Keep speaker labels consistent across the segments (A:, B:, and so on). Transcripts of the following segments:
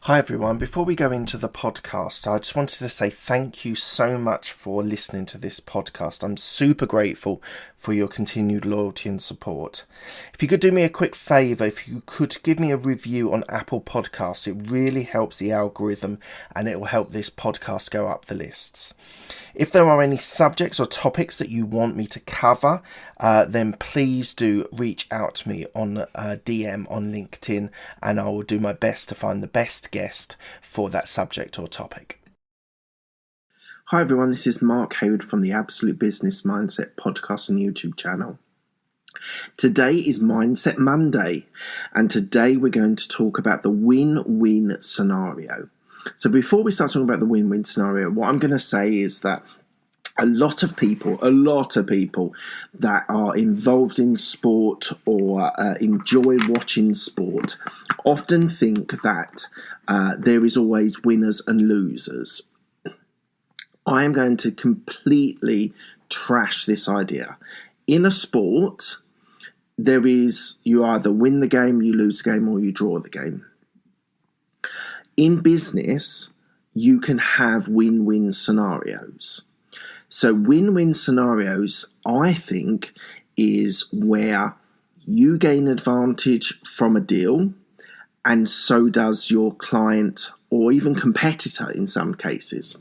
A: Hi everyone, before we go into the podcast, I just wanted to say thank you so much for listening to this podcast. I'm super grateful for your continued loyalty and support. If you could do me a quick favour, if you could give me a review on Apple Podcasts, it really helps the algorithm and it will help this podcast go up the lists. If there are any subjects or topics that you want me to cover, then please do reach out to me on DM on LinkedIn and I will do my best to find the best guest for that subject or topic. Hi everyone, this is Mark Hayward from the Absolute Business Mindset podcast and YouTube channel. Today is Mindset Monday, and today we're going to talk about the win-win scenario. So before we start talking about the win-win scenario, what I'm going to say is that a lot of people that are involved in sport or enjoy watching sport often think that there is always winners and losers. I am going to completely trash this idea. In a sport, you either win the game, you lose the game, or you draw the game. In business, you can have win-win scenarios. So win-win scenarios, I think, is where you gain advantage from a deal, and so does your client or even competitor in some cases.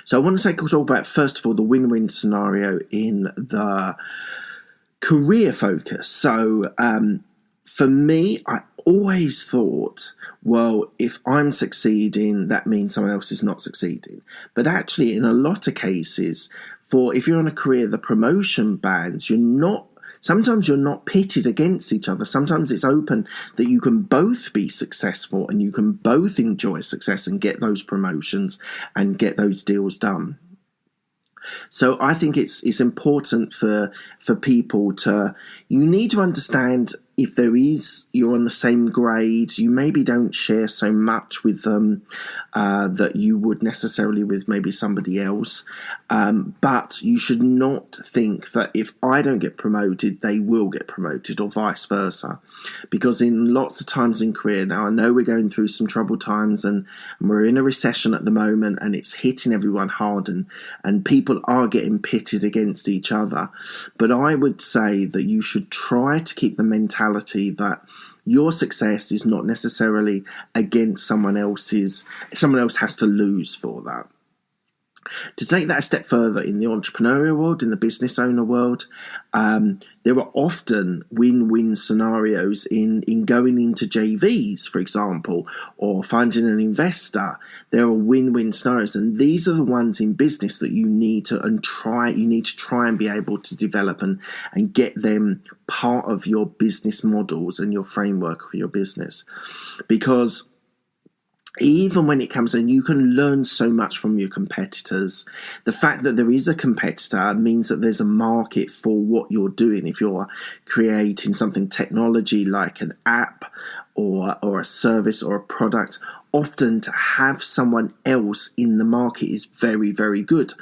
A: So I want to talk about, first of all, the win-win scenario in the career focus. So for me, I always thought, well, if I'm succeeding, that means someone else is not succeeding. But actually, in a lot of cases, if you're in a career, the promotion bands, sometimes you're not pitted against each other. Sometimes it's open that you can both be successful and you can both enjoy success and get those promotions and get those deals done. So I think it's important for people you need to understand if you're on the same grade, you maybe don't share so much with them that you would necessarily with maybe somebody else. But you should not think that if I don't get promoted, they will get promoted or vice versa. Because in lots of times in career, now I know we're going through some troubled times and we're in a recession at the moment and it's hitting everyone hard and people are getting pitted against each other. But I would say that you should try to keep the mentality that your success is not necessarily against someone else's. Someone else has to lose for that. To take that a step further, in the entrepreneurial world, in the business owner world, there are often win-win scenarios in going into JVs, for example, or finding an investor. There are win-win scenarios, and these are the ones in business that you need to try and be able to develop and get them part of your business models and your framework for your business. Because even when it comes in, you can learn so much from your competitors. The fact that there is a competitor means that there's a market for what you're doing. If you're creating something technology like an app or a service or a product, often to have someone else in the market is very, very good.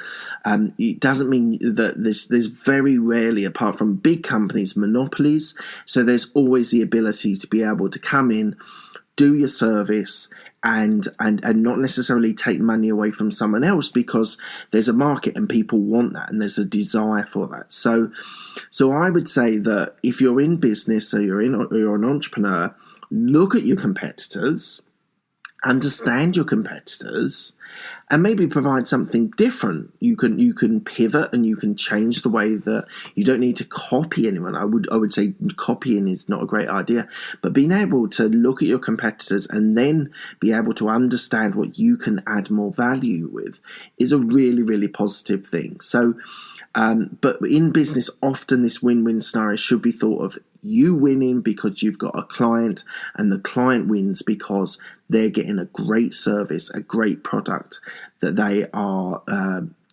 A: It doesn't mean that there's very rarely, apart from big companies, monopolies. So there's always the ability to be able to come in, do your service, and not necessarily take money away from someone else, because there's a market and people want that and there's a desire for that. So I would say that if you're in business or you're an entrepreneur, look at your competitors, understand your competitors, and maybe provide something different. You can pivot and you can change the way that you don't need to copy anyone. I would say copying is not a great idea, but being able to look at your competitors and then be able to understand what you can add more value with is a really, really positive thing. So, but in business, often this win-win scenario should be thought of you winning because you've got a client, and the client wins because they're getting a great service, a great product that they are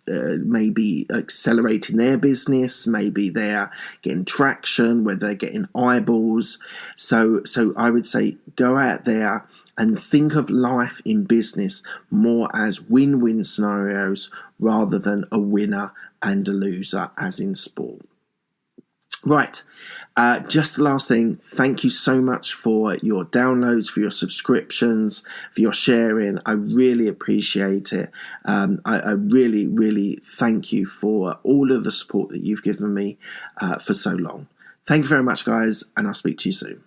A: maybe accelerating their business, maybe they're getting traction, where they're getting eyeballs. So I would say go out there and think of life in business more as win-win scenarios rather than a winner and a loser as in sport. Right. Just the last thing, thank you so much for your downloads, for your subscriptions, for your sharing. I really appreciate it. I really, really thank you for all of the support that you've given me for so long. Thank you very much, guys, and I'll speak to you soon.